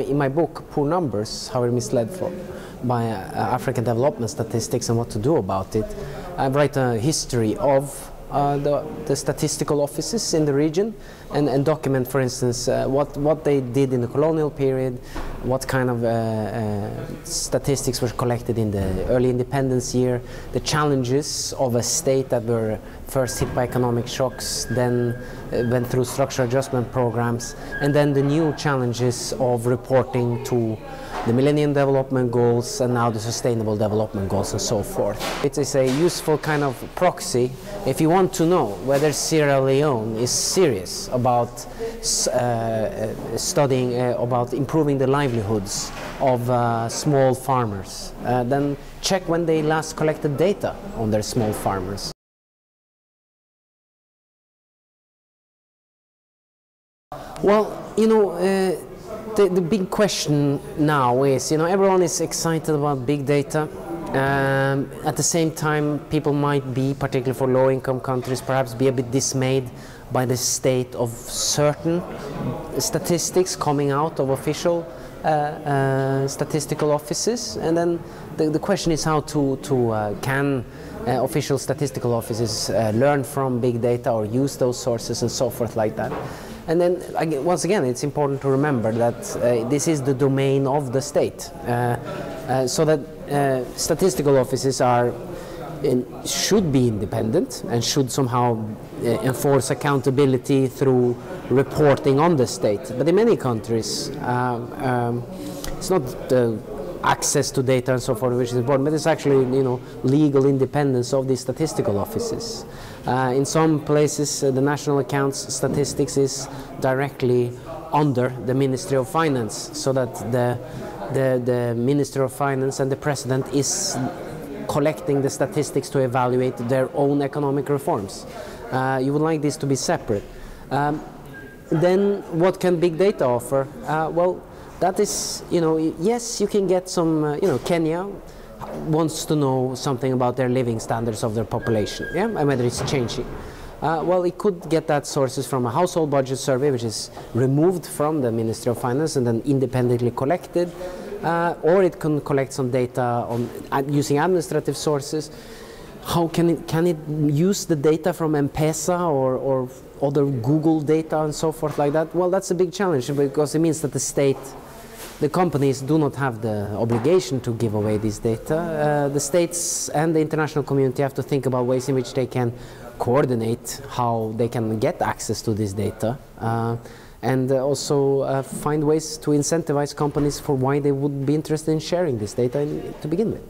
In my book, Poor Numbers, How We're Misled by African Development Statistics and What to Do About It, I write a history of the statistical offices in the region and document, for instance, what they did in the colonial period, what kind of statistics were collected in the early independence year, the challenges of a state that were first hit by economic shocks, then went through structural adjustment programs, and then the new challenges of reporting to the Millennium Development Goals and now the Sustainable Development Goals and so forth. It is a useful kind of proxy if you want to know whether Sierra Leone is serious about studying about improving the livelihoods of small farmers. Then check when they last collected data on their small farmers. Well, you know, the big question now is, everyone is excited about big data. At the same time, people might be, particularly for low-income countries, perhaps be a bit dismayed by the state of certain statistics coming out of official statistical offices. And then the question is how can official statistical offices learn from big data or use those sources and so forth like that. And then, once again, it's important to remember that this is the domain of the state, so that statistical offices should be independent and should somehow enforce accountability through reporting on the state. But in many countries, it's not the access to data and so forth which is important, but it's actually legal independence of these statistical offices. In some places, the national accounts statistics is directly under the Ministry of Finance, so that the Minister of Finance and the President is collecting the statistics to evaluate their own economic reforms. You would like this to be separate. Then what can big data offer? Well, that is, yes, you can get some, Kenya wants to know something about their living standards of their population, yeah, and whether it's changing. Well, it could get that sources from a household budget survey, which is removed from the Ministry of Finance and then independently collected, or it can collect some data on using administrative sources. How can it use the data from M-Pesa or other Google data and so forth like that? Well, that's a big challenge, because it means that the companies do not have the obligation to give away this data. The states and the international community have to think about ways in which they can coordinate how they can get access to this data, and also find ways to incentivize companies for why they would be interested in sharing this data to begin with.